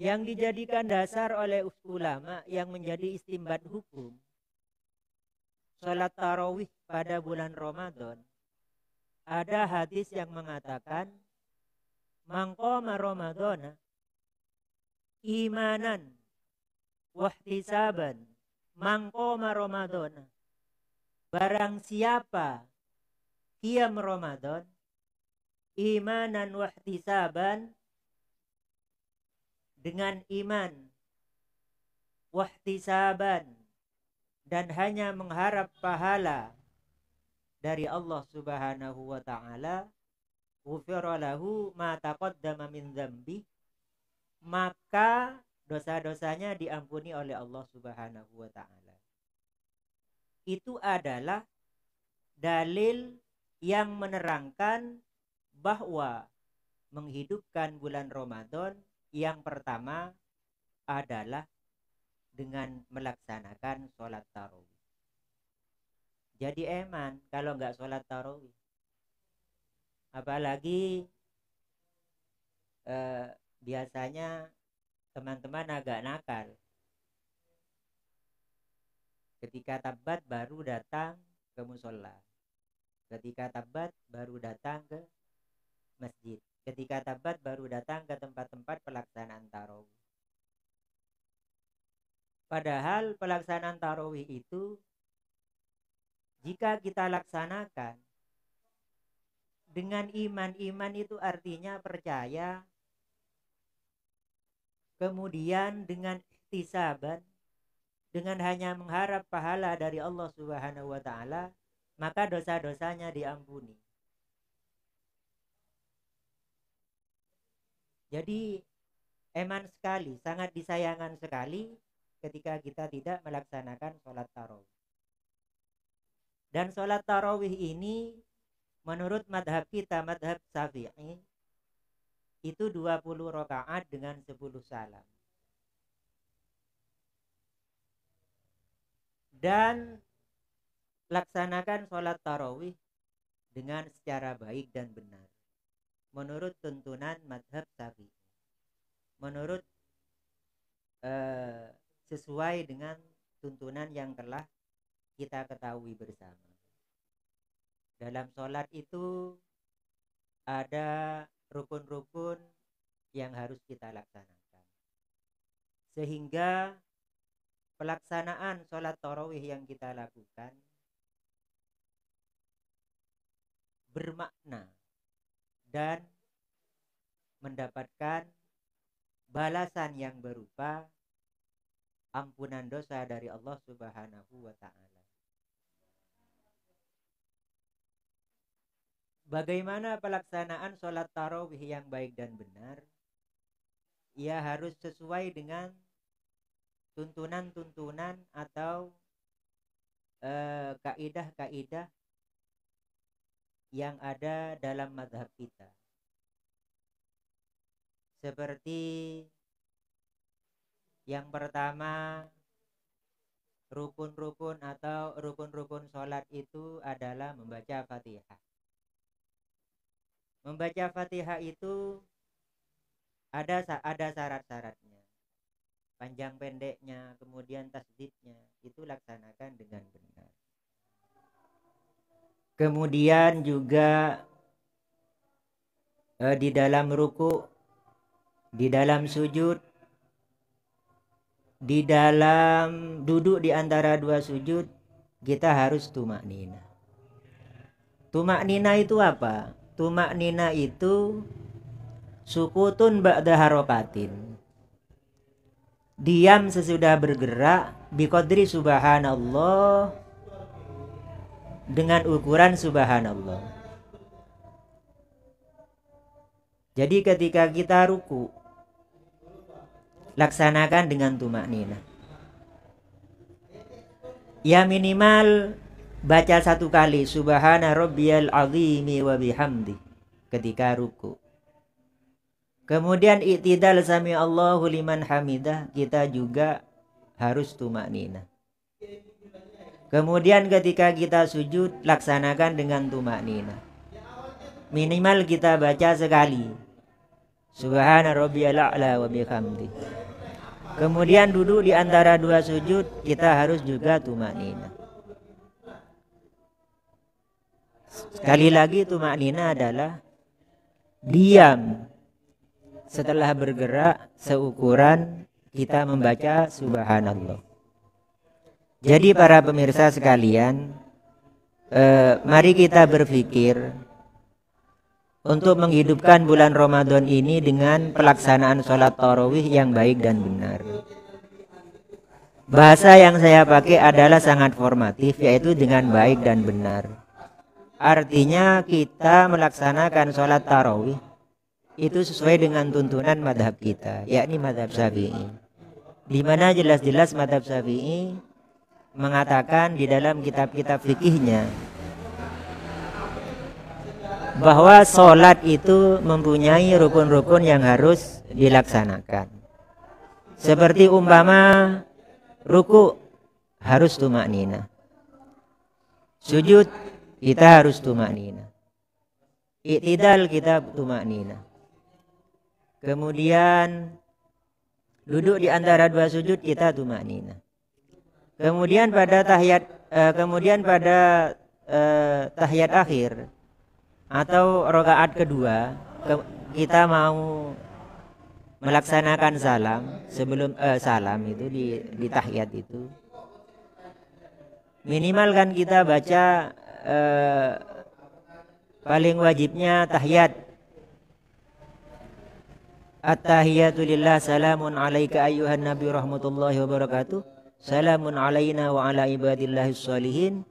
yang dijadikan dasar oleh ulama yang menjadi istimbat hukum sholat tarawih pada bulan Ramadan. Ada hadis yang mengatakan man qama Ramadana imanan wahtisaban, man qama Ramadana, barang siapa qiyam Ramadan imanan wahtisaban, dengan iman, wahtisaban, dan hanya mengharap pahala dari Allah Subhanahu wa ta'ala, ghufira lahu ma taqaddama min dzambi, maka dosa-dosanya diampuni oleh Allah Subhanahu wa ta'ala. Itu adalah dalil yang menerangkan bahwa menghidupkan bulan Ramadan yang pertama adalah dengan melaksanakan sholat tarawih. Jadi eman kalau nggak sholat tarawih. Apalagi biasanya teman-teman agak nakal. Ketika tabat baru datang ke musola. Ketika tabat baru datang ke masjid. Ketika tabat baru datang ke tempat-tempat pelaksanaan tarawih. Padahal pelaksanaan tarawih itu jika kita laksanakan dengan iman itu artinya percaya, kemudian dengan ihtisaban, dengan hanya mengharap pahala dari Allah Subhanahu wa ta'ala, maka dosa-dosanya diampuni. Jadi eman sekali, sangat disayangkan sekali ketika kita tidak melaksanakan sholat tarawih. Dan sholat tarawih ini menurut madhab kita, madhab Syafi'i, itu 20 rakaat dengan 10 salam. Dan laksanakan sholat tarawih dengan secara baik dan benar menurut tuntunan madhab Syafi'i, menurut sesuai dengan tuntunan yang telah kita ketahui bersama. Dalam sholat itu ada rukun-rukun yang harus kita laksanakan, sehingga pelaksanaan sholat tarawih yang kita lakukan bermakna dan mendapatkan balasan yang berupa ampunan dosa dari Allah Subhanahu wa ta'ala. Bagaimana pelaksanaan sholat tarawih yang baik dan benar? Ia harus sesuai dengan tuntunan-tuntunan atau kaidah-kaidah yang ada dalam mazhab kita. Seperti yang pertama, rukun-rukun atau rukun-rukun sholat itu adalah membaca Fatihah. Membaca Fatihah itu ada syarat-syaratnya. Panjang pendeknya, kemudian tasdidnya, itu laksanakan dengan benar. Kemudian juga di dalam ruku, di dalam sujud, di dalam duduk di antara dua sujud, kita harus tumaknina. Tumaknina itu apa? Tumaknina itu sukutun ba'da harokatin. Diam sesudah bergerak biqadri subhanallah, dengan ukuran subhanallah. Jadi ketika kita ruku, laksanakan dengan tumaknina. Ya minimal baca 1 kali subhana rabbiyal azimi wa bihamdi ketika ruku. Kemudian i'tidal sami Allahu liman hamidah, kita juga harus tumaknina. Kemudian ketika kita sujud, laksanakan dengan tumaknina. Minimal kita baca sekali Subhana rabbiyal a'la wa bihamdi. Kemudian duduk di antara dua sujud, kita harus juga tumaknina. Sekali lagi, tumaknina adalah diam setelah bergerak seukuran kita membaca subhanallah. Jadi para pemirsa sekalian, mari kita berpikir untuk menghidupkan bulan Ramadan ini dengan pelaksanaan sholat tarawih yang baik dan benar. Bahasa yang saya pakai adalah sangat formatif, yaitu dengan baik dan benar. Artinya kita melaksanakan sholat tarawih itu sesuai dengan tuntunan madhab kita, yakni madhab Syafi'i. Di mana jelas-jelas madhab Syafi'i mengatakan di dalam kitab-kitab fikihnya bahwa sholat itu mempunyai rukun-rukun yang harus dilaksanakan. Seperti umpama ruku harus tumaknina, sujud kita harus tumaknina, i'tidal kita tumaknina, kemudian duduk di antara dua sujud kita tumaknina, kemudian pada tahiyat akhir atau rakaat kedua kita mau melaksanakan salam sebelum salam itu di tahiyat itu minimal kan kita baca paling wajibnya tahiyat at-tahiyatu lillah salamun alaika ayyuhan nabi rahmatullahi wabarakatuh salamun alaina wa ala ibadillahis sholihin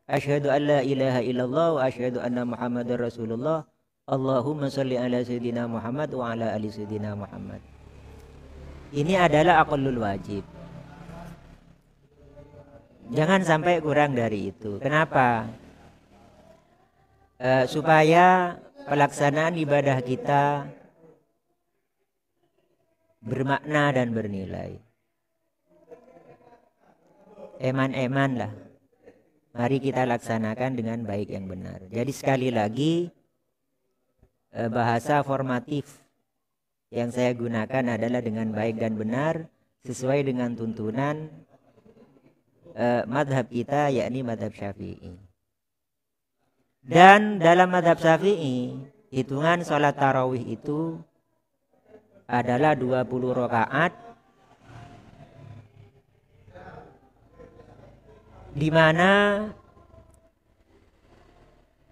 asyhadu an la ilaha illallah wa asyhadu anna muhammadar rasulullah Allahumma sholli ala sayyidina Muhammad wa ala ali sayyidina Muhammad. Ini adalah aqallul wajib. Jangan sampai kurang dari itu. Kenapa? Supaya pelaksanaan ibadah kita bermakna dan bernilai. Eman-eman lah. Mari kita laksanakan dengan baik yang benar. Jadi sekali lagi bahasa formatif yang saya gunakan adalah dengan baik dan benar sesuai dengan tuntunan madhab kita, yakni madhab Syafi'i. Dan dalam madhab Syafi'i hitungan sholat tarawih itu adalah 20 rakaat, di mana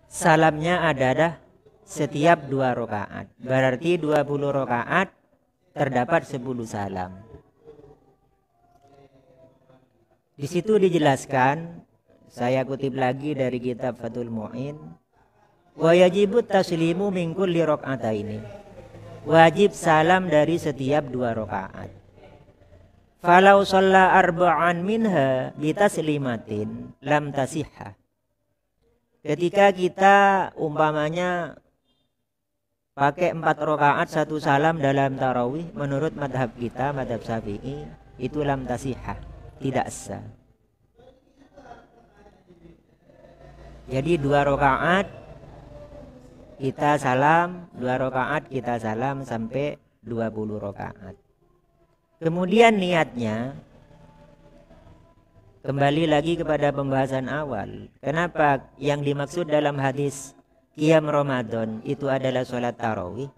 salamnya adalah setiap 2 rakaat. Berarti 20 rakaat terdapat 10 salam. Di situ dijelaskan, saya kutip lagi dari kitab Fathul Mu'in, wa yajibut taslimu min kulli raka'ataini. Wajib salam dari setiap 2 rakaat. Falau shalla arba'an minha bitaslimatin lam tasihha. Ketika kita umpamanya pakai 4 rakaat 1 salam dalam tarawih, menurut madhab kita, madhab Syafi'i, itu lam tasihha, tidak sah. Jadi 2 rakaat kita salam, 2 rakaat kita salam sampai 20 rakaat. Kemudian niatnya kembali lagi kepada pembahasan awal. Kenapa yang dimaksud dalam hadis qiyam Ramadan itu adalah sholat tarawih?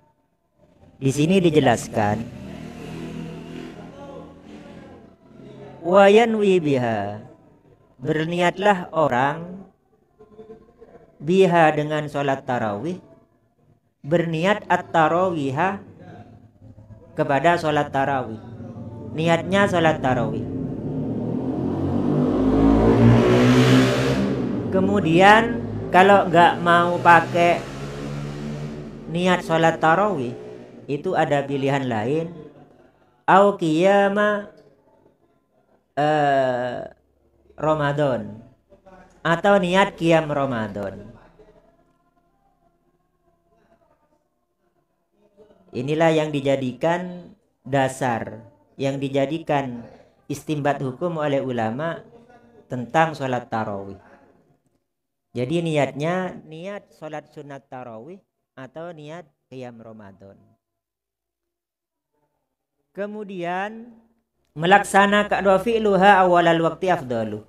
Di sini dijelaskan wa yanwi biha, berniatlah orang biha dengan sholat tarawih, berniat at-tarawihah kepada sholat tarawih. Niatnya sholat tarawih. Kemudian kalau nggak mau pakai niat sholat tarawih, itu ada pilihan lain. Au qiyama Ramadan, atau niat qiyam Ramadan. Inilah yang dijadikan dasar, yang dijadikan istimbat hukum oleh ulama tentang sholat tarawih. Jadi niatnya niat sholat sunat tarawih atau niat qiyam Ramadan. Kemudian melaksanakan wa fi'luha awalal waqti afdalu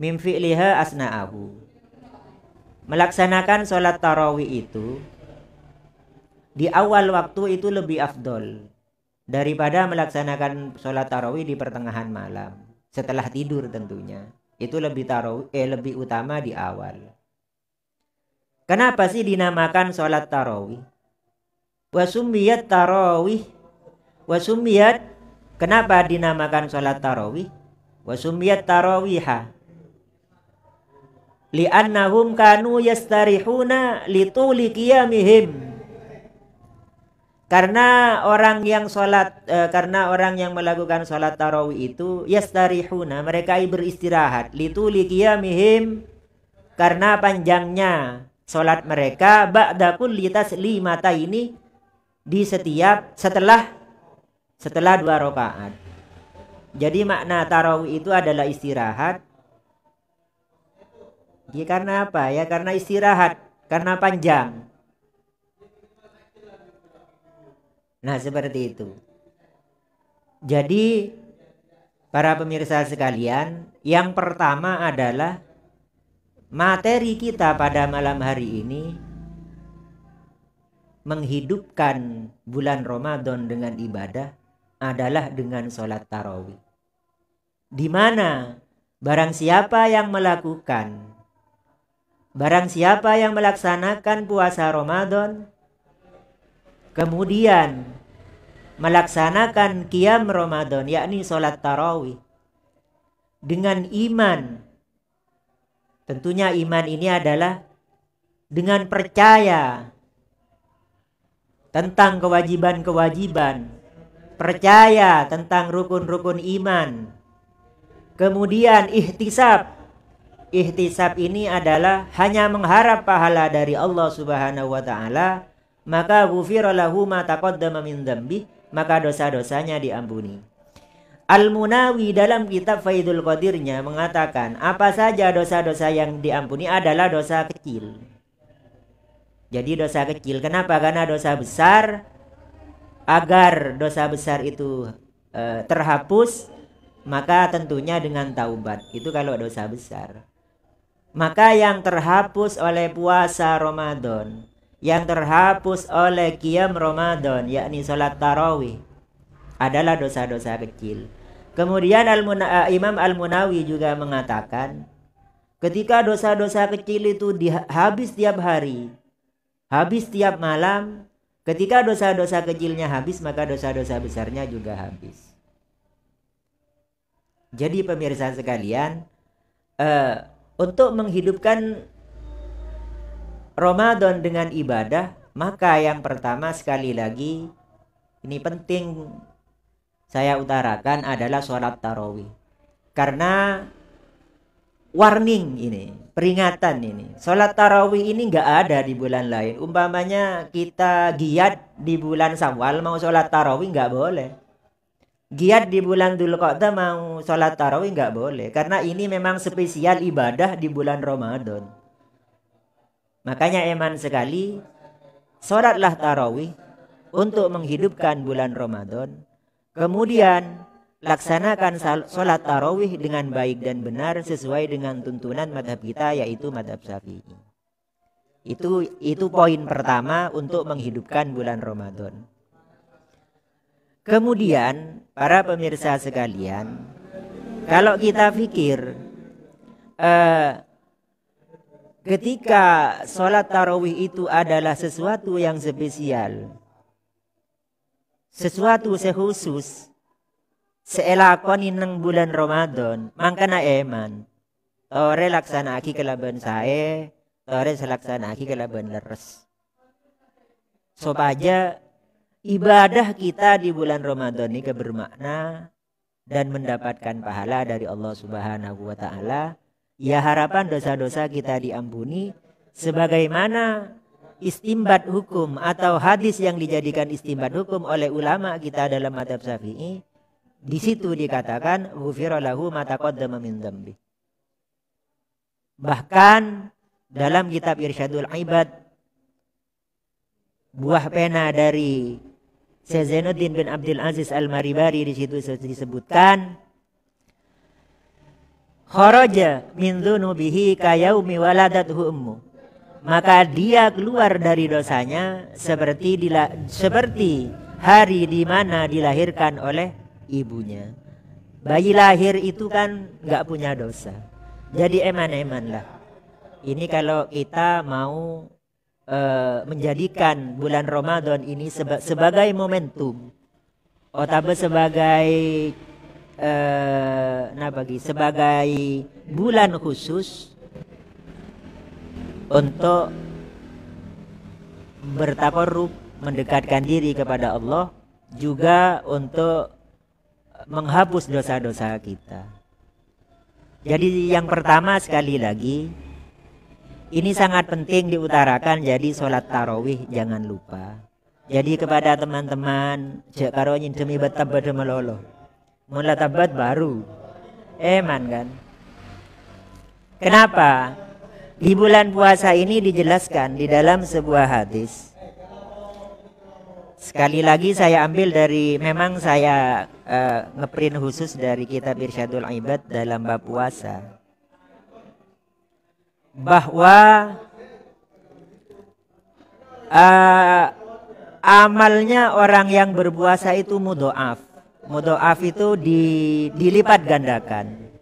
min fi'liha asna'ahu. Melaksanakan sholat tarawih itu di awal waktu itu lebih afdol daripada melaksanakan sholat tarawih di pertengahan malam setelah tidur tentunya. Itu lebih utama di awal. Kenapa sih dinamakan sholat tarawih? Wasumiyat tarawih. Wasumiyat, kenapa dinamakan sholat tarawih? Wasumiyat tarawiha li'annahum kanu yastarihuna lituli qiyamihim. Karena orang yang melakukan sholat tarawih itu yastarihuna, mereka beristirahat, lituli qiyamihim, karena panjangnya sholat mereka, ba'da kulli taslimataini, setelah 2 rakaat. Jadi makna tarawih itu adalah istirahat. Ya, karena apa? Ya karena istirahat, karena panjang. Nah, seperti itu. Jadi para pemirsa sekalian, yang pertama adalah materi kita pada malam hari ini menghidupkan bulan Ramadan dengan ibadah adalah dengan sholat tarawih. Di mana barang siapa yang melaksanakan puasa Ramadan, kemudian melaksanakan qiyam Ramadan, yakni sholat tarawih, dengan iman. Tentunya iman ini adalah dengan percaya tentang kewajiban-kewajiban, percaya tentang rukun-rukun iman. Kemudian ihtisab. Ihtisab ini adalah hanya mengharap pahala dari Allah Subhanahu wa taala, maka ghufira lahu ma taqaddama min dzambi, maka dosa-dosanya diampuni. Al-Munawi dalam kitab Faidul Qadirnya mengatakan, apa saja dosa-dosa yang diampuni adalah dosa kecil. Jadi dosa kecil. Kenapa? Karena dosa besar, agar dosa besar itu terhapus, maka tentunya dengan taubat. Itu kalau dosa besar. Maka yang terhapus oleh puasa Ramadan, yang terhapus oleh qiyam Ramadan, yakni sholat tarawih, adalah dosa-dosa kecil. Kemudian Imam Al-Munawi juga mengatakan, ketika dosa-dosa kecil itu habis tiap hari, habis tiap malam, ketika dosa-dosa kecilnya habis, maka dosa-dosa besarnya juga habis. Jadi pemirsa sekalian, untuk menghidupkan Ramadan dengan ibadah, maka yang pertama sekali lagi, ini penting saya utarakan, adalah sholat tarawih. Karena warning ini, peringatan ini, sholat tarawih ini nggak ada di bulan lain. Umpamanya kita giat di bulan Syawal mau sholat tarawih nggak boleh. Giat di bulan Dzulqa'dah mau sholat tarawih nggak boleh. Karena ini memang spesial ibadah di bulan Ramadan. Makanya eman sekali, sholatlah tarawih untuk menghidupkan bulan Ramadan. Kemudian laksanakan sholat tarawih dengan baik dan benar sesuai dengan tuntunan madhab kita, yaitu madhab Syafi'i. Itu poin pertama untuk menghidupkan bulan Ramadan. Kemudian para pemirsa sekalian, kalau kita pikir ketika sholat tarawih itu adalah sesuatu yang spesial, sesuatu sekhusus, seelakoni nang bulan Ramadan, mangkana eman tore laksanaki kelaban sae, tore selaksanaki kelaban leres, supaya ibadah kita di bulan Ramadan ini bermakna dan mendapatkan pahala dari Allah Subhanahu wa taala. Ya, harapan dosa-dosa kita diampuni, sebagaimana istimbat hukum atau hadis yang dijadikan istimbat hukum oleh ulama kita dalam madhab Syafi'i. Di situ dikatakan ghufira lahu ma taqaddama min dzambi. Bahkan dalam kitab Irsyadul Ibad, buah pena dari Syekh Zainuddin bin Abdul Aziz Al-Maribari di situ disebutkan kharaja min dzunubihi kayaumi waladathu ummu. Maka dia keluar dari dosanya seperti hari di mana dilahirkan oleh ibunya. Bayi lahir itu kan nggak punya dosa. Jadi eman-eman lah. Ini kalau kita mau menjadikan bulan Ramadan ini sebagai momentum, atau sebagai bulan khusus untuk bertakarrub, mendekatkan diri kepada Allah, juga untuk menghapus dosa-dosa kita. Jadi yang pertama sekali lagi, ini sangat penting diutarakan, jadi sholat tarawih jangan lupa. Jadi kepada teman-teman, jek karo demi betabat melolo. Mula tabat baru. Eman kan? Kenapa? Di bulan puasa ini dijelaskan di dalam sebuah hadis. Sekali lagi saya ambil dari, memang saya ngeprint khusus dari kitab Irsyadul Ibad dalam bab puasa, bahwa amalnya orang yang berpuasa itu mudhoaf. Mudhoaf itu dilipat gandakan.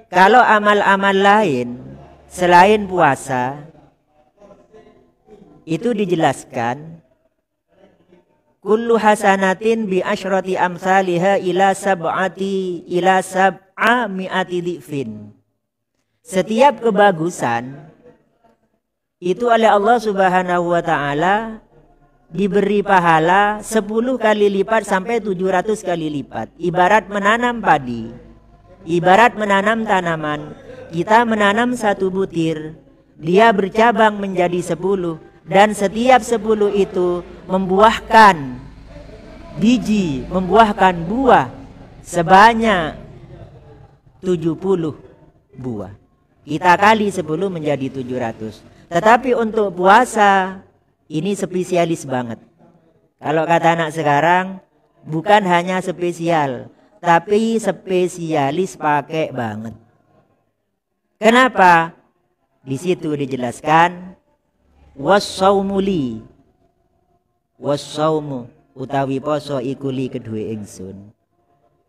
Kalau amal-amal lain selain puasa itu dijelaskan kullu hasanatin bi asyrati amsalihha ila sab'a mi'ati dhifin. Setiap kebagusan itu oleh Allah Subhanahu wa taala diberi pahala 10 kali lipat sampai 700 kali lipat. Ibarat menanam padi, ibarat menanam tanaman. Kita menanam 1 butir, dia bercabang menjadi 10, dan setiap 10 itu membuahkan biji, membuahkan buah sebanyak 70 buah. Kita kali 10 menjadi 700. Tetapi untuk puasa ini spesialis banget. Kalau kata anak sekarang, bukan hanya spesial, tapi spesialis pakai banget. Kenapa? Di situ dijelaskan was-saumu li. Was-saumu utawi poso iku li kedue ingsun.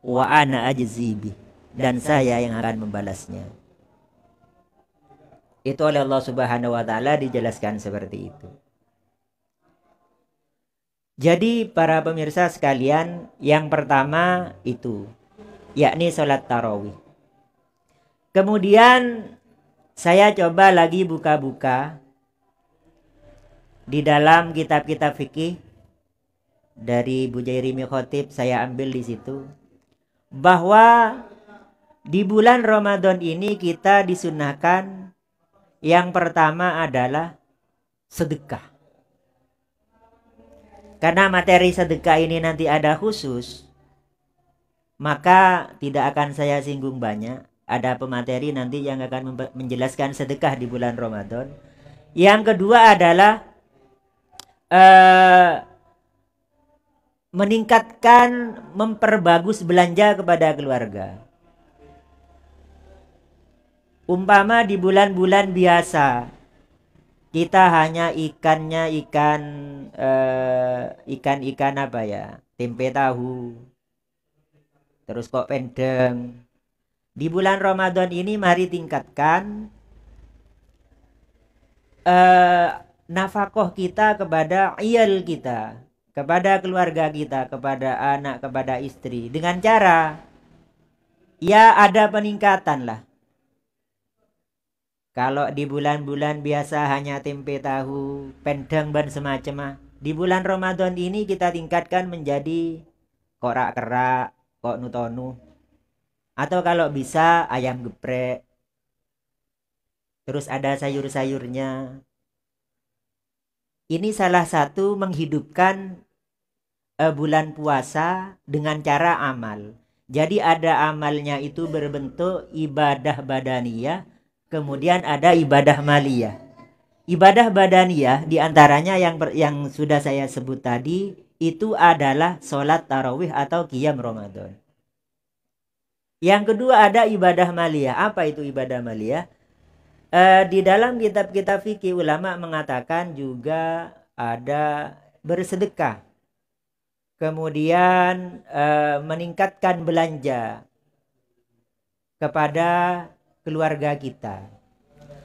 Wa ana ajzibi, dan saya yang akan membalasnya. Itu oleh Allah Subhanahu wa taala dijelaskan seperti itu. Jadi para pemirsa sekalian, yang pertama itu yakni sholat tarawih. Kemudian saya coba lagi buka-buka di dalam kitab-kitab fikih dari Bujairimi Khotib, saya ambil di situ bahwa di bulan Ramadan ini kita disunahkan yang pertama adalah sedekah. Karena materi sedekah ini nanti ada khusus, maka tidak akan saya singgung banyak. Ada pemateri nanti yang akan menjelaskan sedekah di bulan Ramadan. Yang kedua adalah meningkatkan, memperbagus belanja kepada keluarga. Umpama di bulan-bulan biasa kita hanya ikan apa ya, tempe tahu, terus kok pendeng. Di bulan Ramadan ini mari tingkatkan nafkah kita kepada iyal kita, kepada keluarga kita, kepada anak, kepada istri, dengan cara ya ada peningkatan lah. Kalau di bulan-bulan biasa hanya tempe tahu, pendang dan semacamnya, di bulan Ramadan ini kita tingkatkan menjadi korak-kerak, kok nutonu, atau kalau bisa ayam geprek, terus ada sayur-sayurnya. Ini salah satu menghidupkan bulan puasa dengan cara amal. Jadi ada amalnya itu berbentuk ibadah badaniyah, kemudian ada ibadah maliyah. Ibadah badaniyah diantaranya yang sudah saya sebut tadi, itu adalah sholat tarawih atau qiyam Ramadan. Yang kedua ada ibadah maliyah. Apa itu ibadah maliyah? Di dalam kitab-kitab fikih ulama mengatakan juga ada bersedekah. Kemudian meningkatkan belanja kepada keluarga kita.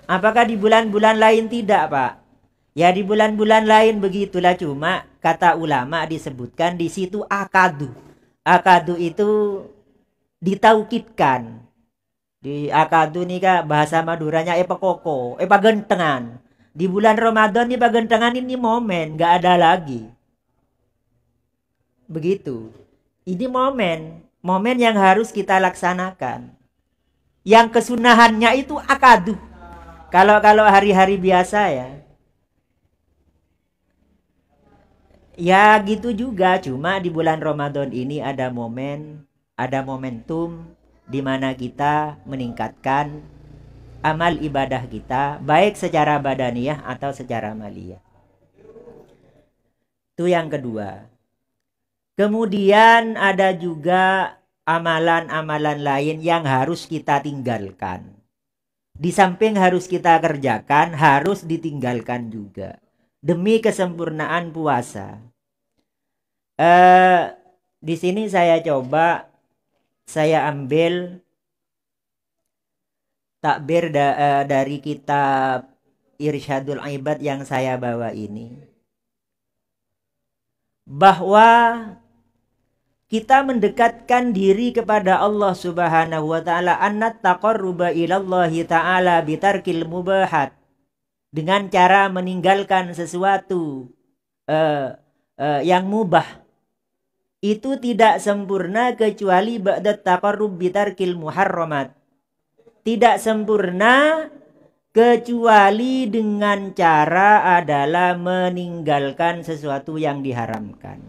Apakah di bulan-bulan lain tidak, Pak? Ya di bulan-bulan lain begitulah, cuma kata ulama disebutkan di situ akadu. Akadu itu ditaukidkan. Di akadu nih Kak, bahasa Maduranya epa koko, epa gentengan. Di bulan Ramadan nih Pak gentengan ini momen, nggak ada lagi. Begitu. Ini momen yang harus kita laksanakan. Yang kesunahannya itu akadu. Kalau hari-hari biasa ya. Ya gitu juga, cuma di bulan Ramadan ini ada momen, ada momentum di mana kita meningkatkan amal ibadah kita, baik secara badaniyah atau secara maliyah. Itu yang kedua. Kemudian ada juga amalan-amalan lain yang harus kita tinggalkan. Di samping harus kita kerjakan, harus ditinggalkan juga. Demi kesempurnaan puasa. Di sini saya ambil takbir dari kitab Irsyadul Ibad yang saya bawa ini. Bahwa kita mendekatkan diri kepada Allah Subhanahu wa taala, annat taqarruba ilallahi taala bitarkil mubahat, dengan cara meninggalkan sesuatu yang mubah. Itu tidak sempurna kecuali ba'da taqarrub bitarkil muharramat. Tidak sempurna kecuali dengan cara adalah meninggalkan sesuatu yang diharamkan.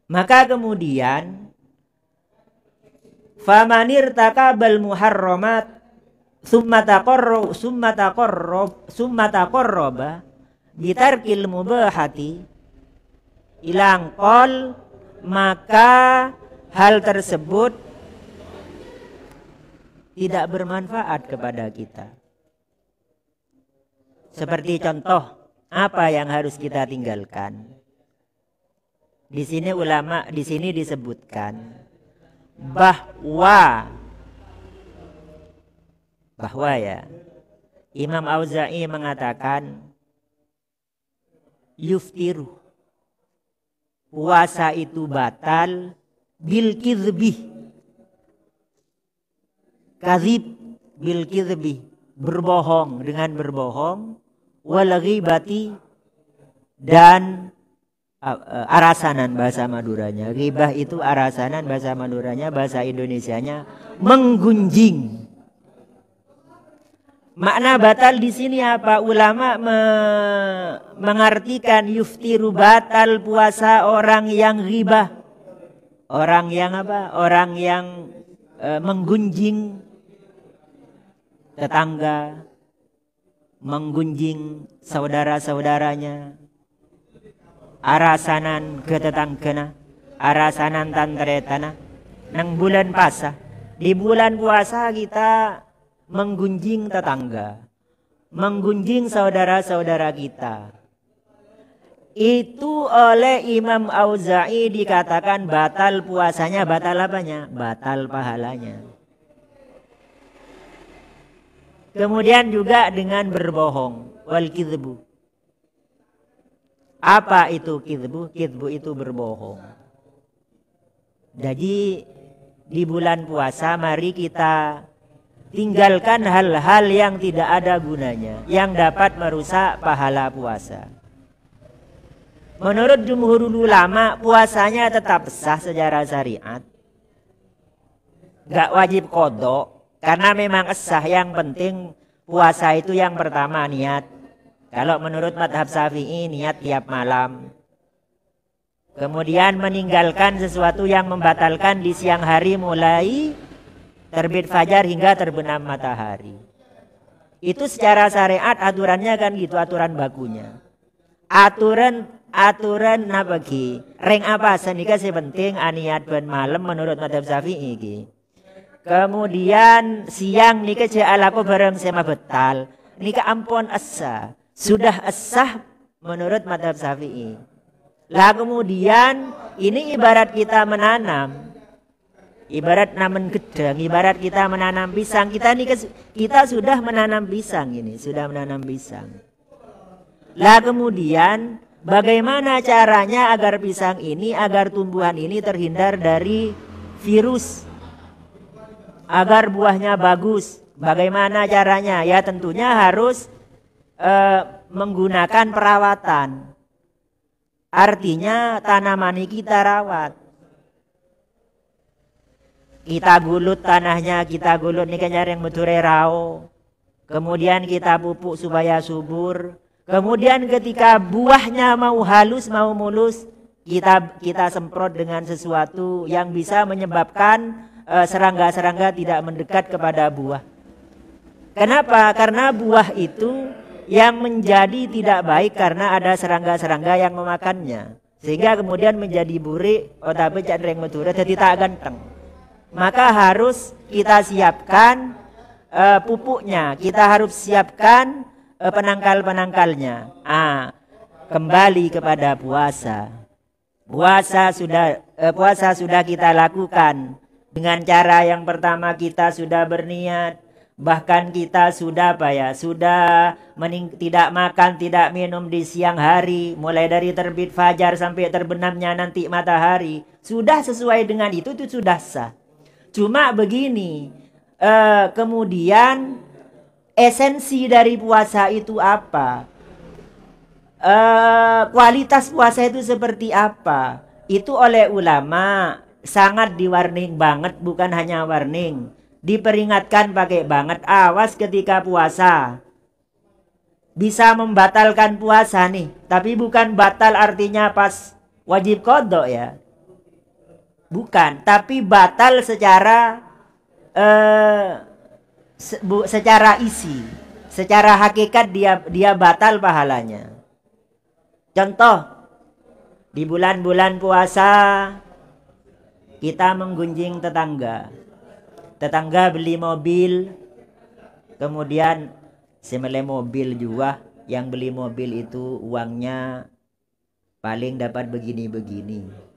Maka kemudian famanir takabal muharramat summa taqarraba bitarkil mubahati ilang qol, maka hal tersebut tidak bermanfaat kepada kita. Seperti contoh, apa yang harus kita tinggalkan? Di sini ulama disebutkan bahwa ya Imam Auza'i mengatakan yuftiru, puasa itu batal bil kizbi, kazib bil kizbi, berbohong dengan berbohong, wal ghibati, dan arasanan bahasa Maduranya. Ghibah itu arasanan bahasa Maduranya, bahasa Indonesianya menggunjing. Makna batal di sini apa? Ulama mengartikan yuftiru, batal puasa orang yang ghibah. Orang yang apa? Orang yang menggunjing tetangga, menggunjing saudara-saudaranya. Arasanan ketetanggana, arasanan tantretana. Nang bulan puasa, di bulan puasa kita menggunjing tetangga, menggunjing saudara-saudara kita. Itu oleh Imam Auza'i dikatakan batal puasanya. Batal apanya? Batal pahalanya. Kemudian juga dengan berbohong, wal kizbu. Apa itu kizbu? Kizbu itu berbohong. Jadi di bulan puasa mari kita tinggalkan hal-hal yang tidak ada gunanya, yang dapat merusak pahala puasa. Menurut jumhurul ulama, puasanya tetap sah secara syariat. Gak wajib qadha, karena memang sah. Yang penting puasa itu yang pertama niat. Kalau menurut madhab Syafi'i niat tiap malam. Kemudian meninggalkan sesuatu yang membatalkan di siang hari mulai terbit fajar hingga terbenam matahari. Itu secara syariat aturannya kan gitu, aturan bakunya. Aturan aturan apa ki? Reng apa senika penting aniat ben malam menurut madzhab Syafi'i ki. Kemudian siang nika alaku bareng sama betal. Nika ampun asa. Sudah asah menurut madzhab Syafi'i. Lah kemudian ini ibarat kita menanam. Ibarat namen gedang, ibarat kita menanam pisang. Kita sudah menanam pisang ini, sudah menanam pisang. Lah kemudian bagaimana caranya agar pisang ini, agar tumbuhan ini terhindar dari virus, agar buahnya bagus? Bagaimana caranya? Ya tentunya harus menggunakan perawatan. Artinya tanaman ini kita rawat. Kita gulut tanahnya, kita gulut nih kenyar yang beture rao. Kemudian kita pupuk supaya subur. Kemudian ketika buahnya mau halus, mau mulus, kita semprot dengan sesuatu yang bisa menyebabkan serangga-serangga tidak mendekat kepada buah. Kenapa? Karena buah itu yang menjadi tidak baik karena ada serangga-serangga yang memakannya. Sehingga kemudian menjadi burik, tapi candreng beture jadi tak ganteng. Maka harus kita siapkan pupuknya, kita harus siapkan penangkal-penangkalnya. Kembali kepada puasa. Puasa sudah kita lakukan dengan cara yang pertama kita sudah berniat, bahkan kita sudah tidak makan, tidak minum di siang hari, mulai dari terbit fajar sampai terbenamnya nanti matahari. Sudah sesuai dengan itu sudah sah. Cuma begini, kemudian esensi dari puasa itu apa? Kualitas puasa itu seperti apa? Itu oleh ulama sangat di-warning banget, bukan hanya warning. Diperingatkan pakai banget, awas ketika puasa. Bisa membatalkan puasa nih, tapi bukan batal artinya pas wajib qadha ya. Bukan, tapi batal secara isi, secara hakikat dia batal pahalanya. Contoh, di bulan-bulan puasa kita menggunjing tetangga. Tetangga beli mobil, kemudian semele mobil juga, yang beli mobil itu uangnya paling dapat begini-begini.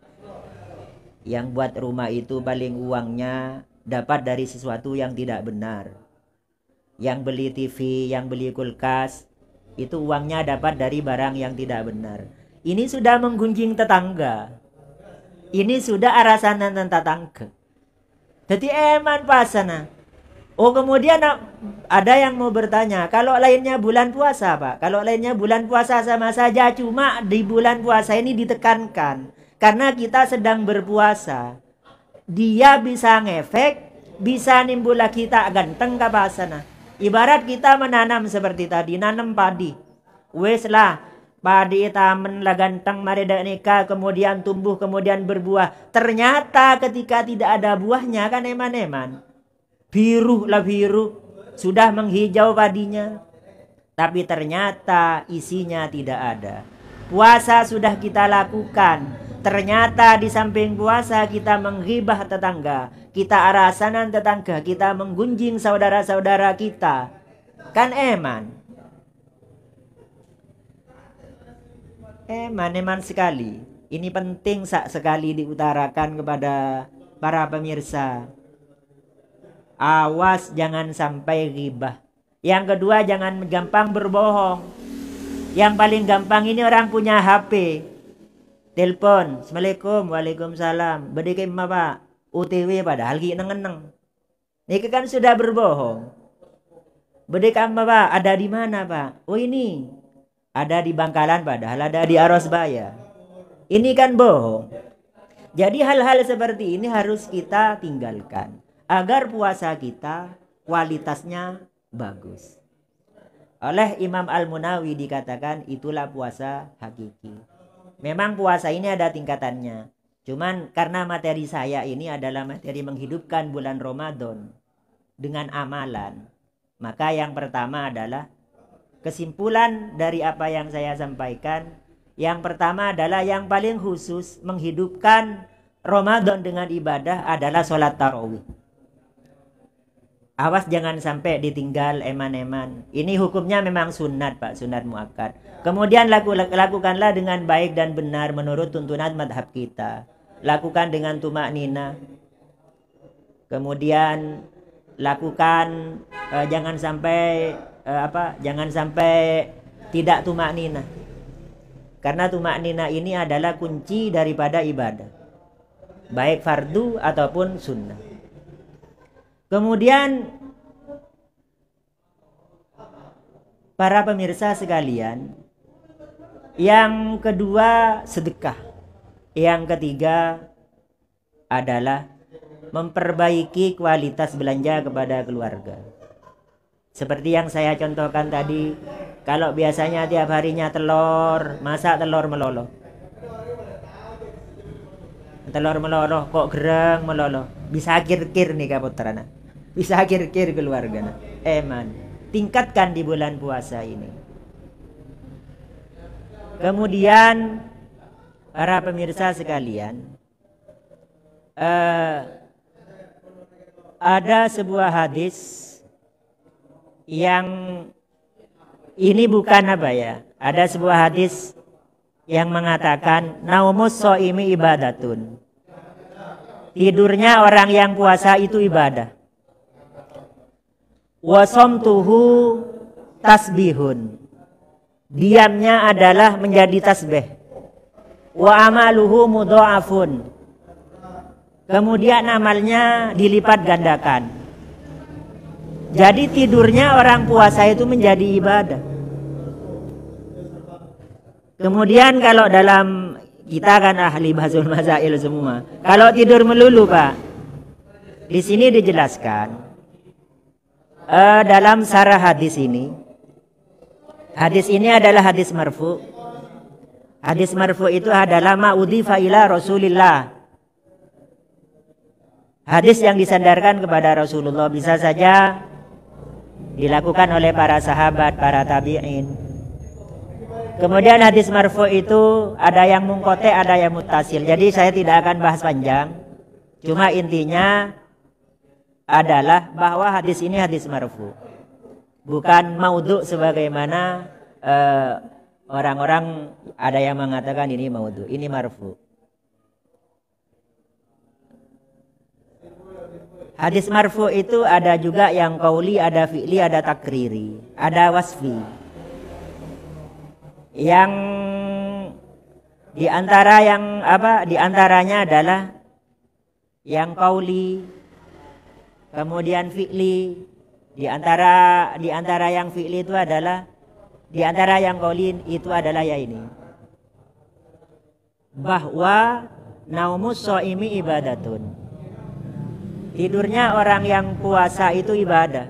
Yang buat rumah itu paling uangnya dapat dari sesuatu yang tidak benar. Yang beli TV, yang beli kulkas, itu uangnya dapat dari barang yang tidak benar. Ini sudah menggunjing tetangga. Ini sudah arasanan tetangga. Jadi eman pasana. Oh kemudian ada yang mau bertanya, kalau lainnya bulan puasa Pak? Kalau lainnya bulan puasa sama saja, cuma di bulan puasa ini ditekankan. Karena kita sedang berpuasa. Dia bisa ngefek, bisa nimbul kita ganteng ke pasana. Ibarat kita menanam seperti tadi, nanam padi. Wes lah, padi tamen lah ganteng mareda nikah, kemudian tumbuh, kemudian berbuah. Ternyata ketika tidak ada buahnya kan eman-eman. Biru lah biru, sudah menghijau padinya. Tapi ternyata isinya tidak ada. Puasa sudah kita lakukan. Ternyata di samping puasa kita menghibah tetangga, kita arasanan tetangga, kita menggunjing saudara-saudara kita. Kan eman. Eman sekali. Ini penting sekali diutarakan kepada para pemirsa. Awas jangan sampai ghibah. Yang kedua jangan gampang berbohong. Yang paling gampang ini orang punya HP. Telepon, Assalamualaikum, Waalaikumsalam. Bade kay Pak, OTW padahal ki neng-neng. Ini kan sudah berbohong. Bade ka Pak, ada di mana Pak? Oh ini, ada di Bangkalan padahal ada di Arosbaya. Ini kan bohong. Jadi hal-hal seperti ini harus kita tinggalkan agar puasa kita kualitasnya bagus. Oleh Imam Al-Munawi dikatakan itulah puasa hakiki. Memang puasa ini ada tingkatannya. Cuman karena materi saya ini adalah materi menghidupkan bulan Ramadan dengan amalan. Maka yang pertama adalah kesimpulan dari apa yang saya sampaikan. Yang pertama adalah yang paling khusus menghidupkan Ramadan dengan ibadah adalah sholat tarawih. Awas jangan sampai ditinggal eman-eman. Ini hukumnya memang sunat Pak, sunat muakkad. Kemudian lakukanlah dengan baik dan benar menurut tuntunan madhab kita. Lakukan dengan tumak nina. Kemudian lakukan jangan sampai jangan sampai tidak tumak nina. Karena tumak nina ini adalah kunci daripada ibadah, baik fardu ataupun sunnah. Kemudian para pemirsa sekalian, yang kedua sedekah. Yang ketiga adalah memperbaiki kualitas belanja kepada keluarga. Seperti yang saya contohkan tadi, kalau biasanya tiap harinya telur, masak telur meloloh. Telur meloloh kok gerang meloloh. Bisa kir-kir nih kaputrana. Bisa kir-kir keluarga. Eman. Tingkatkan di bulan puasa ini. Kemudian para pemirsa sekalian, ada sebuah hadis yang ini bukan ada sebuah hadis yang mengatakan naumus shaimi ibadatun. Tidurnya orang yang puasa itu ibadah. Wa shamtuhu tasbihun. Diamnya adalah menjadi tasbih. Wa amaluhu mudha'afun. Kemudian amalnya dilipat gandakan. Jadi tidurnya orang puasa itu menjadi ibadah. Kemudian kalau dalam kita kan ahli bahsul masail semua. Kalau tidur melulu Pak, di sini dijelaskan dalam sarah hadis ini. Hadis ini adalah hadis marfu. Hadis marfu itu adalah ma'udhifa ila Rasulillah. Hadis yang disandarkan kepada Rasulullah, bisa saja dilakukan oleh para sahabat, para tabi'in. Kemudian hadis marfu itu ada yang mungkote, ada yang muttasil. Jadi saya tidak akan bahas panjang. Cuma intinya adalah bahwa hadis ini hadis marfu. Bukan maudhu sebagaimana orang-orang ada yang mengatakan ini maudhu, ini marfu. Hadis marfu itu ada juga yang qauli, ada fi'li, ada takriri, ada wasfi. Yang diantaranya adalah yang qauli, kemudian fi'li. Di antara yang fi'li itu adalah, di antara yang qauli itu adalah ya ini, bahwa naumus shaimi ibadatun. Tidurnya orang yang puasa itu ibadah.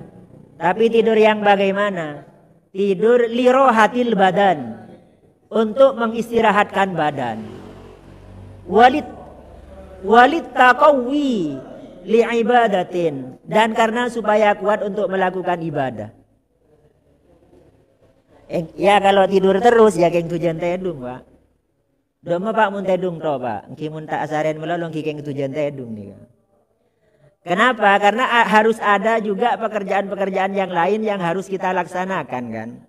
Tapi tidur yang bagaimana? Tidur lirohatil badan, untuk mengistirahatkan badan. Walid taqawi li'ibadatin, dan karena supaya kuat untuk melakukan ibadah. Ya kalau tidur terus ya keng tujuan tedung Pak. Doma Pak mun tedung to Pak. Engki mun tak asaren melolong ki keng tujuan tedung nih. Kenapa? Karena harus ada juga pekerjaan-pekerjaan yang lain yang harus kita laksanakan kan.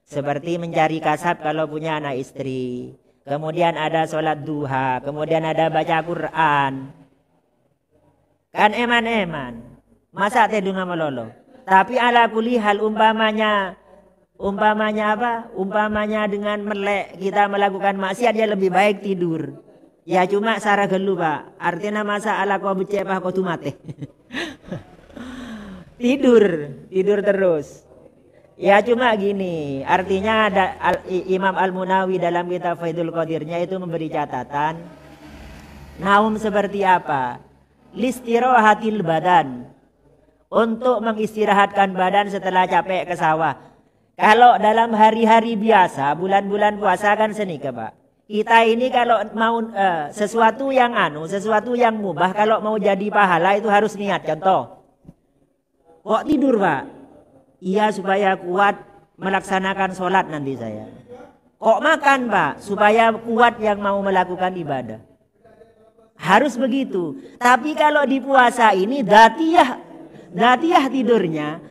Seperti mencari kasab kalau punya anak istri. Kemudian ada sholat duha. Kemudian ada baca Quran. Kan eman-eman. Masa tedung melolo. Tapi ala kuli hal umpamanya apa? Umpamanya dengan melek kita melakukan maksiat, ya lebih baik tidur. Ya cuma sarah gelu Pak. Artinya masa ala kau becek kau mate. Tidur terus. Ya cuma gini, artinya ada Imam Al-Munawi dalam kitab Faidul Qadirnya itu memberi catatan. Naum seperti apa? Listirahatil badan, untuk mengistirahatkan badan setelah capek ke sawah. Kalau dalam hari-hari biasa, bulan-bulan puasa kan senika Pak. Kita ini kalau mau sesuatu yang mubah, kalau mau jadi pahala itu harus niat. Contoh, kok tidur Pak? Iya supaya kuat melaksanakan sholat nanti saya. Kok makan, Pak? Supaya kuat yang mau melakukan ibadah. Harus begitu. Tapi kalau di puasa ini datiyah tidurnya,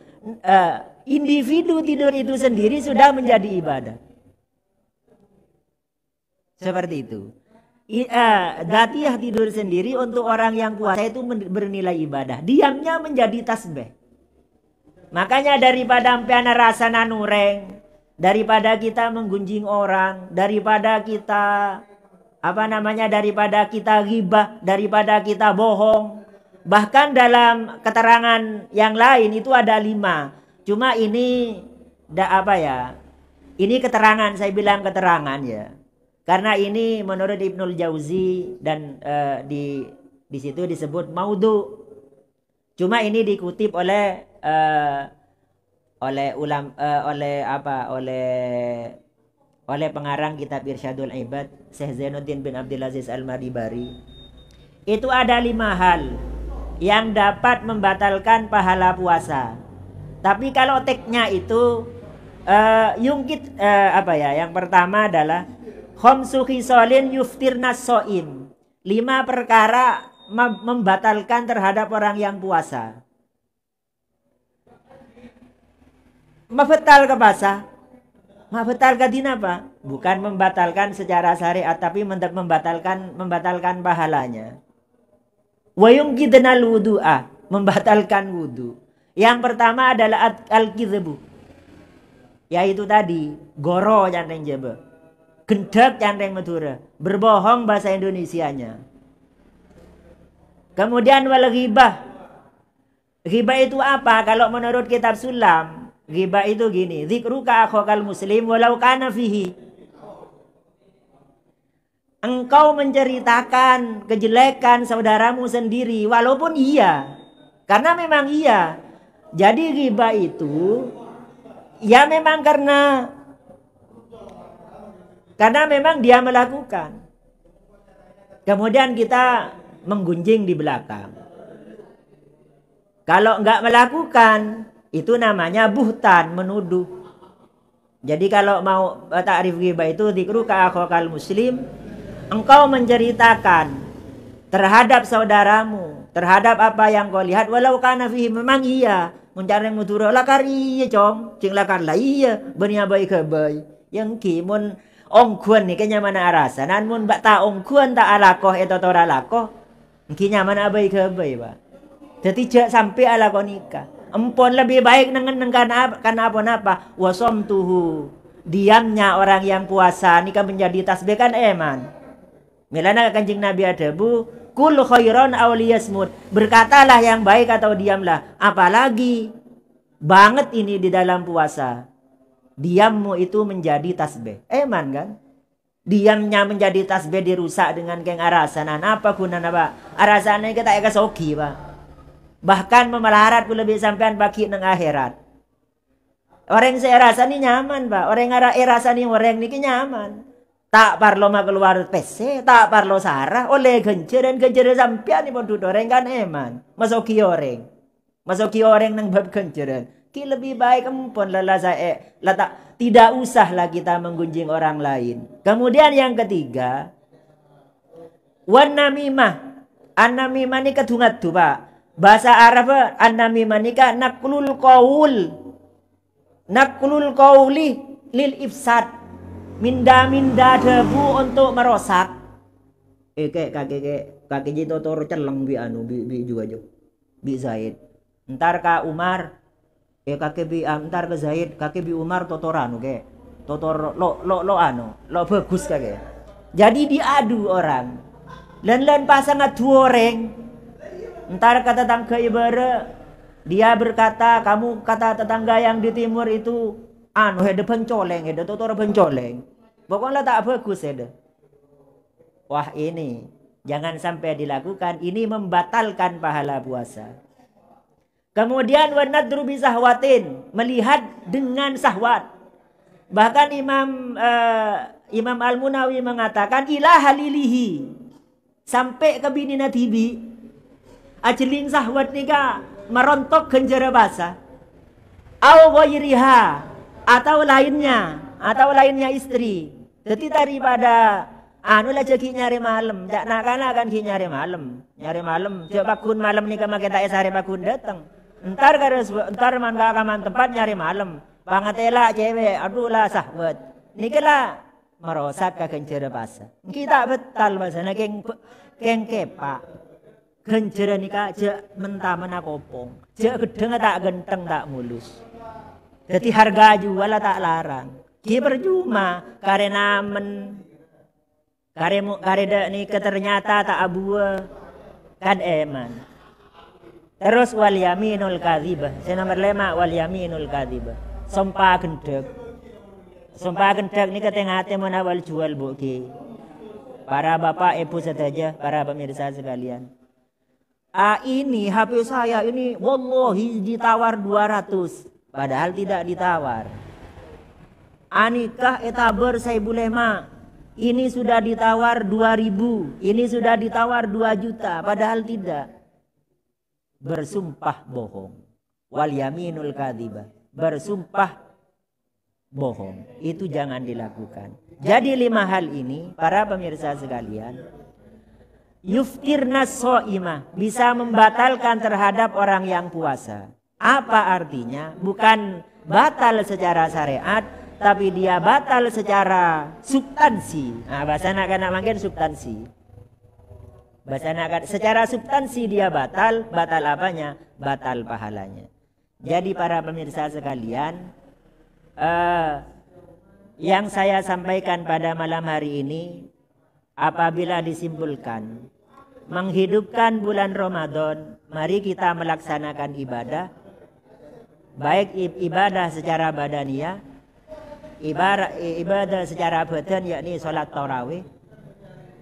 individu tidur itu sendiri sudah menjadi ibadah. Seperti itu. Datiyah tidur sendiri untuk orang yang puasa itu bernilai ibadah. Diamnya menjadi tasbih. Makanya daripada ampiana rasa nanureng, daripada kita menggunjing orang, daripada kita daripada kita ghibah, daripada kita bohong. Bahkan dalam keterangan yang lain itu ada 5. Cuma ini ini keterangan, saya bilang keterangan ya. Karena ini menurut Ibnul Jauzi dan di situ disebut maudhu. Cuma ini dikutip oleh pengarang kitab Irsyadul Ibad, Syekh Zainuddin bin Abdul Aziz Al-Maribari. Itu ada 5 hal yang dapat membatalkan pahala puasa. Tapi kalau teknya itu yang pertama adalah khamsu khisalin yuftirnas shaim. 5 perkara membatalkan terhadap orang yang puasa. Mabatal ke puasa? Mabatal ke dina apa? Bukan membatalkan secara syariat, tapi membatalkan pahalanya. Wa yungkidnal wudu'a, membatalkan wudu. Yang pertama adalah al-kidhbu. Yaitu tadi goro yang jebe. Gendak yang Madura, berbohong bahasa Indonesianya. Kemudian wal ghibah. Ghibah itu apa? Kalau menurut kitab Sulam, ghibah itu gini, dzikruka akhokal muslim walau kana fihi. Engkau menceritakan kejelekan saudaramu sendiri walaupun iya. Karena memang iya. Jadi ghibah itu ya memang karena memang dia melakukan. Kemudian kita menggunjing di belakang. Kalau enggak melakukan, itu namanya buhtan, menuduh. Jadi kalau mau ta'rif ghibah itu dzikruka akhokal muslim, engkau menceritakan terhadap saudaramu, terhadap apa yang kau lihat, walau kana fihi, memang iya. Mencari mudura lakar iya cong, cing lakar lah iya, benia baik kebai. Yang kimun ongkuan nih kayaknya mana arasa, nan mun bak ta ongkuan ta alakoh itu tora lakoh, kinya mana baik kebai Pak. Jadi jak sampai alakoh nikah. Empon lebih baik karena apa wasom tuhu, diamnya orang yang puasa nikah menjadi tasbih kan eman. Milana Kanjeng Nabi adabu kul khairon aw liyasmut, berkatalah yang baik atau diamlah. Apalagi banget ini di dalam puasa, diammu itu menjadi tasbih. Eman kan? Diamnya menjadi tasbih dirusak dengan keng arasanan. Apa gunanya Pak? Arasannya kita eka soki Pak. Bahkan memelarat pun lebih sampean bagi nang akhirat. Orang saya rasa ini nyaman Pak. Orang rasa ini orang ini nyaman. Tak parlo mak keluar PC, tak parlo sarah, oleh gencer sampean ini pun duduk orang kan eman. Masuki orang nang bab genceran. Ki lebih baik empon tidak usahlah kita menggunjing orang lain. Kemudian yang ketiga, wan namimah. An-namimah ni kedungat tu Pak. Bahasa Arab an-namimah ni ka naklul qauli lil ifsad. Minda debu untuk merosak. Kaki jito toro celeng bi juga jo. Bi Zaid. Entar ka Umar kaki bi entar ke Zaid, kaki bi Umar totoranu ke. Totor lo bagus kake. Jadi diadu orang. Len pasang adu orang. Entar kata tetangga ibara dia berkata, kamu kata tetangga yang di timur itu hede pencoleng, hede totor pencoleng. Pokoknya tak bagus hede. Wah ini jangan sampai dilakukan. Ini membatalkan pahala puasa. Kemudian wanadru bi sahwatin, melihat dengan sahwat. Bahkan Imam Al-Munawi mengatakan ila halilihi, sampai ke binina tibi ajeling sahwat nika merontok genjara basa. Au ghairiha, atau lainnya istri. Jadi daripada anu lah ceki nyari malam, jak nak kan nyari malam, cek bakun malam ni kama kita esare bakun datang. Entar man kaman tempat nyari malam, bangatela cewek, aduh lah sahwat. Nikela merosak ka kencera basa. Kita betal basa na keng kepa. Kencera nika cek mentamana kopong, cek gedeng tak genteng tak mulus. Jadi harga jual tak larang. Ki percuma karena kareda ni ternyata tak abua kan eman. Terus wal yaminul kadzibah. Saya nomor 5 wal yaminul kadzibah. Sumpah gendek. Sumpah gendek ni ketengah menawal jual buki. Para bapak ibu saja, para pemirsa sekalian. Ini HP saya ini wallahi ditawar 200, padahal tidak ditawar. Anikah etaber saya bulema. Ini sudah ditawar 2.000, ini sudah ditawar 2 juta, padahal tidak. Bersumpah bohong. Wal yaminul kadzibah. Bersumpah bohong. Itu jangan dilakukan. Jadi 5 hal ini para pemirsa sekalian, yuftirnas shaimah, bisa membatalkan terhadap orang yang puasa. Apa artinya? Bukan batal secara syariat, tapi dia batal secara substansi. Nah, bahasa nak makin substansi. Bahasa nak secara substansi dia batal apanya? Batal pahalanya. Jadi para pemirsa sekalian, yang saya sampaikan pada malam hari ini, apabila disimpulkan menghidupkan bulan Ramadan, mari kita melaksanakan ibadah, baik ibadah secara badaniyah, ibadah secara badan yakni salat tarawih,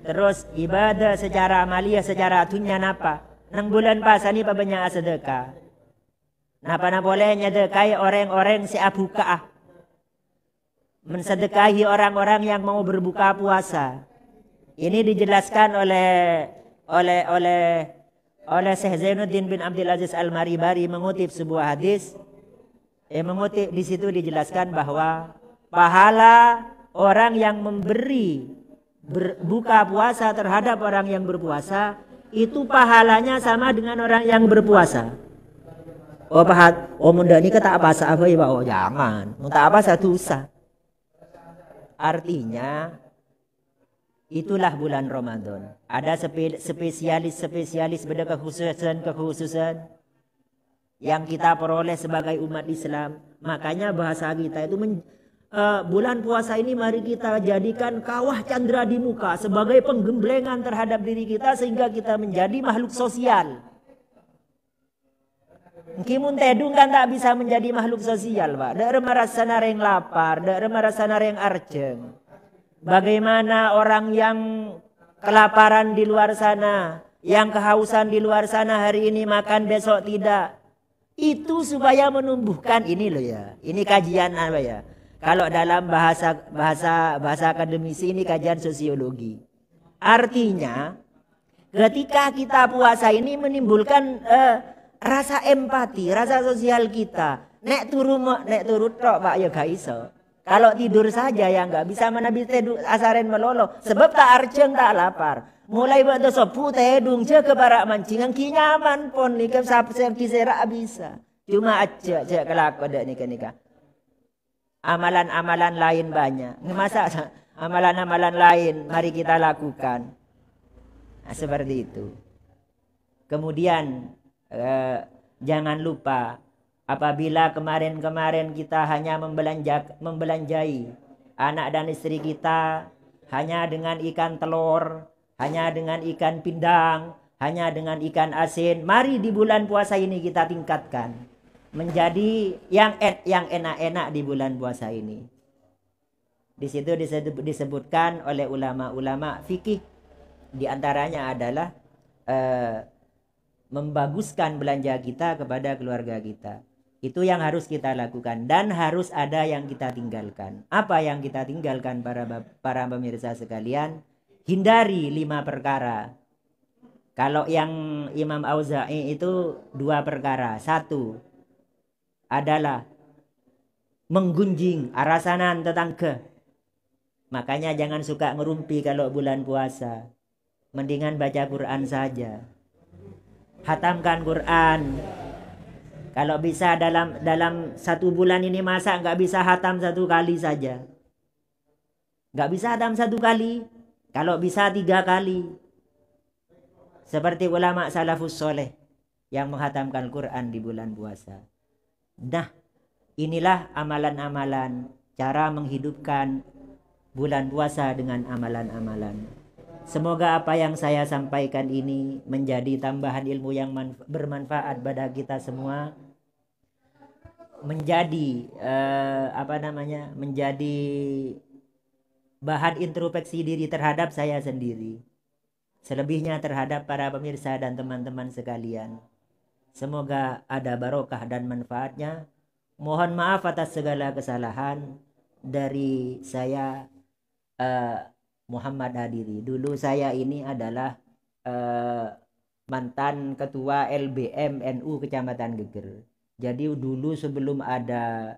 terus ibadah secara amaliyah secara tunyan apa? Nang bulan puasa ni banyak sedekah. Napa boleh nyedekai orang-orang si abuka, mensedekahi orang-orang yang mau berbuka puasa. Ini dijelaskan oleh Syekh Zainuddin bin Abdul Aziz Al-Maribari mengutip sebuah hadis. Mengutip di situ dijelaskan bahwa pahala orang yang memberi berbuka puasa terhadap orang yang berpuasa itu pahalanya sama dengan orang yang berpuasa. Munda ni tak apa apa ya Pak? Jangan. Tak apa satu usah. Artinya itulah bulan Ramadan. Ada spesialis beda kekhususan yang kita peroleh sebagai umat Islam. Makanya bahasa kita itu bulan puasa ini mari kita jadikan kawah candra di muka sebagai penggemblengan terhadap diri kita sehingga kita menjadi makhluk sosial. Kimun tedung kan tak bisa menjadi makhluk sosial, Pak. Dak merasa nareng lapar, dak merasa nareng arjeng. Bagaimana orang yang kelaparan di luar sana, yang kehausan di luar sana hari ini makan besok tidak. Itu supaya menumbuhkan ini loh ya. Ini kajian apa ya? Kalau dalam bahasa akademisi ini kajian sosiologi. Artinya ketika kita puasa ini menimbulkan rasa empati, rasa sosial kita. Nek turu tok Pak ya gak iso. Kalau tidur saja ya nggak bisa menabi tidur asaren melolo. Sebab tak arjeng tak lapar. Mulai waktu sopu tedung je ke barak mancingan kinyaman pon nikah sapu serak bisa. Cuma aja kelak ada nikah. Amalan-amalan lain banyak. Masa amalan-amalan lain mari kita lakukan. Nah, seperti itu. Kemudian jangan lupa apabila kemarin kita hanya membelanjai anak dan istri kita hanya dengan ikan telur, hanya dengan ikan pindang, hanya dengan ikan asin, mari di bulan puasa ini kita tingkatkan menjadi yang enak-enak di bulan puasa ini. Di situ disebutkan oleh ulama-ulama fikih, di antaranya adalah membaguskan belanja kita kepada keluarga kita. Itu yang harus kita lakukan dan harus ada yang kita tinggalkan. Apa yang kita tinggalkan para pemirsa sekalian? Hindari 5 perkara. Kalau yang Imam Auza'i itu 2 perkara. 1 adalah menggunjing arasanan tetangga. Makanya jangan suka ngerumpi kalau bulan puasa. Mendingan baca Quran saja. Hatamkan Quran. Kalau bisa dalam 1 bulan ini, masa nggak bisa hatam 1 kali saja? Nggak bisa hatam 1 kali. Kalau bisa 3 kali. Seperti ulama salafus soleh yang menghatamkan Quran di bulan puasa. Nah, inilah amalan-amalan cara menghidupkan bulan puasa dengan amalan-amalan. Semoga apa yang saya sampaikan ini menjadi tambahan ilmu yang bermanfaat pada kita semua, menjadi menjadi bahan introspeksi diri terhadap saya sendiri, selebihnya terhadap para pemirsa dan teman-teman sekalian. Semoga ada barokah dan manfaatnya. Mohon maaf atas segala kesalahan dari saya, Muhammad Hadiri. Dulu saya ini adalah mantan ketua LBM NU Kecamatan Geger. Jadi dulu sebelum ada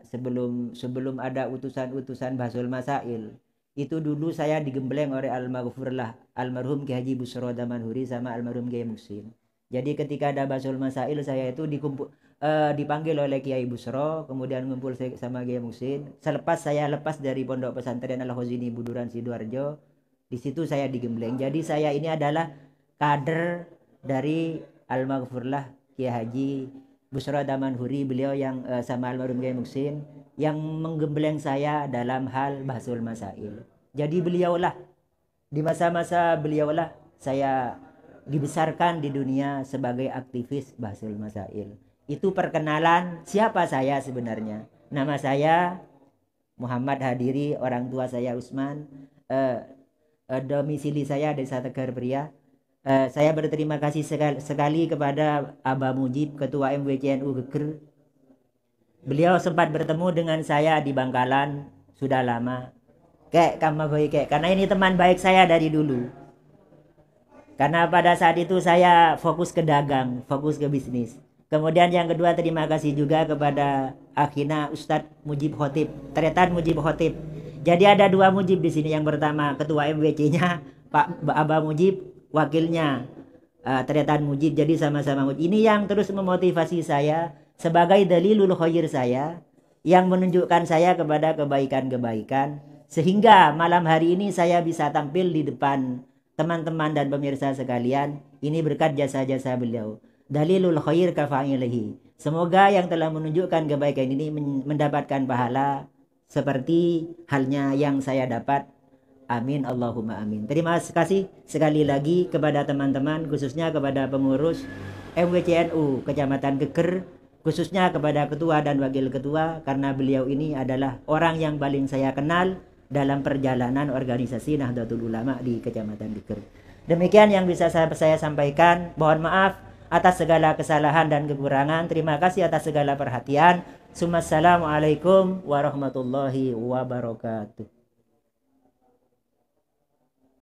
utusan-utusan Bahsul Masail, itu dulu saya digembleng oleh almarhum Ki Haji Busro Damanhuri sama almarhum Kiai Muhsin. Jadi ketika ada Bahsul Masail, saya itu dipanggil oleh Kiai Busro, kemudian ngumpul sama Kiai Muhsin. Selepas saya lepas dari Pondok Pesantren Al-Khazini Buduran Sidoarjo, di situ saya digembleng. Jadi saya ini adalah kader dari almarhumlah Kiai Haji Busro Damanhuri, beliau yang sama almarhum Kiai Muhsin yang menggembleng saya dalam hal Bahsul Masail. Jadi di masa-masa beliaulah saya dibesarkan di dunia sebagai aktivis Bahsul Masail. Itu perkenalan siapa saya sebenarnya. Nama saya Muhammad Hadiri, orang tua saya Usman, domisili saya Desa Tegar Pria. Saya berterima kasih sekali kepada Abah Mujib, Ketua MWCNU Geger. Beliau sempat bertemu dengan saya di Bangkalan, sudah lama. Karena ini teman baik saya dari dulu. Karena pada saat itu saya fokus ke dagang, fokus ke bisnis. Kemudian yang kedua, terima kasih juga kepada akhina Ustadz Mujib Khotib, Tretan Mujib Khotib. Jadi ada 2 Mujib di sini. Yang pertama ketua MWC-nya Pak Abah Mujib, wakilnya Tretan Mujib. Jadi sama-sama Mujib. Ini yang terus memotivasi saya sebagai dalilul khair saya, yang menunjukkan saya kepada kebaikan-kebaikan, sehingga malam hari ini saya bisa tampil di depan teman-teman dan pemirsa sekalian. Ini berkat jasa-jasa beliau. Dalilul khair kafa'ilihi. Semoga yang telah menunjukkan kebaikan ini mendapatkan pahala seperti halnya yang saya dapat. Amin Allahumma amin. Terima kasih sekali lagi kepada teman-teman, khususnya kepada pengurus MWCNU Kecamatan Geger, khususnya kepada ketua dan wakil ketua, karena beliau ini adalah orang yang paling saya kenal dalam perjalanan organisasi Nahdlatul Ulama di Kecamatan Geger. Demikian yang bisa saya sampaikan. Mohon maaf atas segala kesalahan dan kekurangan. Terima kasih atas segala perhatian. Assalamualaikum warahmatullahi wabarakatuh.